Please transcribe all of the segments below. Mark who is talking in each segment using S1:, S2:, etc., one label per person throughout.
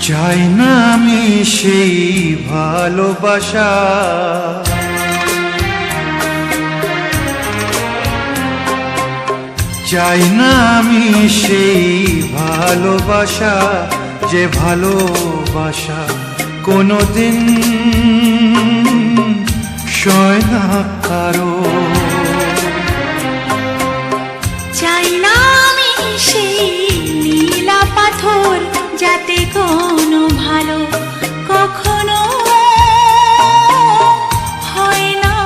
S1: চাই না আমি সেই ভালোবাসা, চাই না আমি সেই ভালোবাসা, যে ভালোবাসা কোনোদিন সয় না কারো।
S2: চাই না আমি সেই নীলা পাথর, যাতে কোনো ভালো কখনো হয় না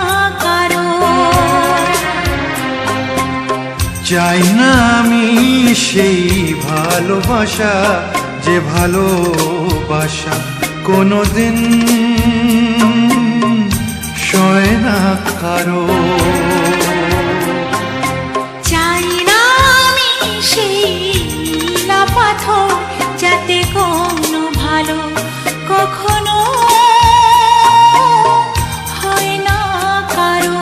S2: কারো।
S1: চাই না আমি সেই ভালোবাসা, যে ভালোবাসা কোনোদিন সয় না কারো।
S2: চাই না আমি সেই নীলা পাথর, যাতে কোনো ভালো কখনো হয় না কারো।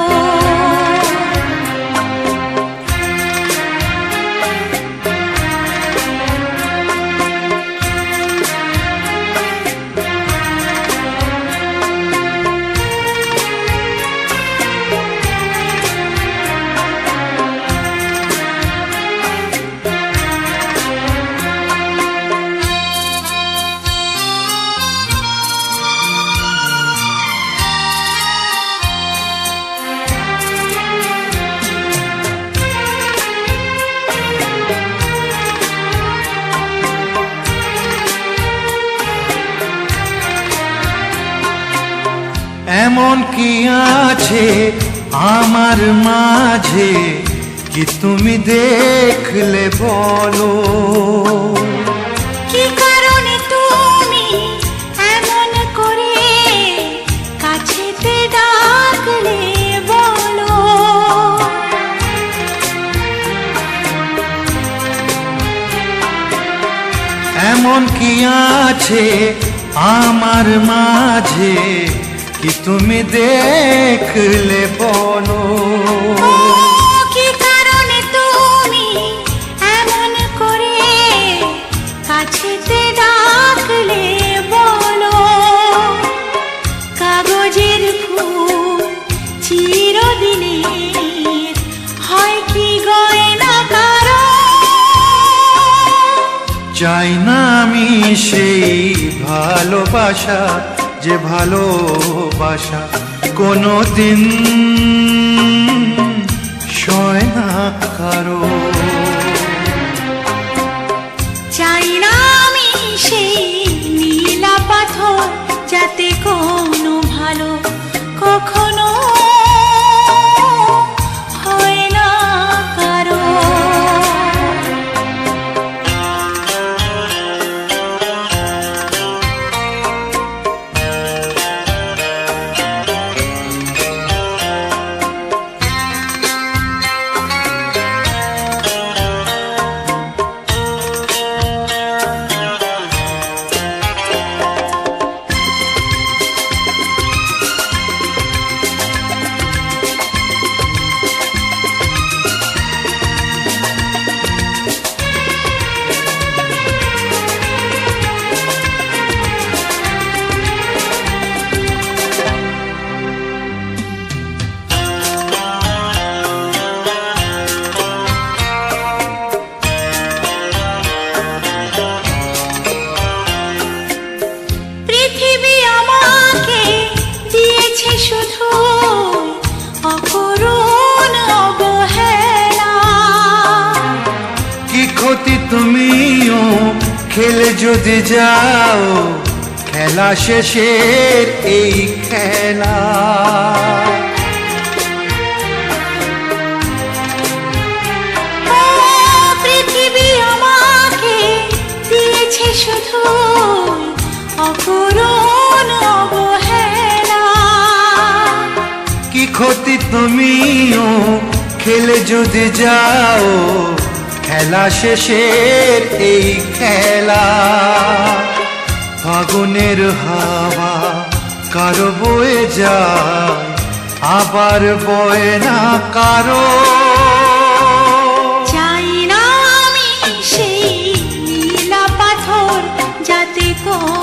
S1: এমন কি আছে আমার মাঝে, কি তুমি দেখলে বলো?
S2: কি কারণে তুমি এমন করে কাছেতে ডাকলে বলো?
S1: এমন কি আছে আমার মাঝে, কি তুমি দেখলে বলো?
S2: কি কারণে তুমি এমন করে কাছেতে ডাকলে বলো? কাগজের ফুল চিরদিনের হয় কি গয়না কারো?
S1: চাই না আমি সেই ভালোবাসা, যে ভালোবাসা কোনোদিন সয় না কারো।
S2: চাই না আমি সেই নীলা পাথর, যাতে কোনো ভালো কখনো হয় না কারো। শুধু অকরুণ অবহেলা,
S1: কি ক্ষতি তুমিও খেলে যদি যাও, খেলা শেষের এই খেলা।
S2: পৃথিবী আমাকে দিয়েছে শুধু অকরুণ অবহেলা।
S1: কি ক্ষতি তুমিও খেলে যদি যাও, খেলা শেষের এই খেলা। ফাগুনের হাওয়া কারো বয়ে যায়, আবার বয়ে না কারো।
S2: চাই না আমি সেই নীলা পাথর, যাতে কর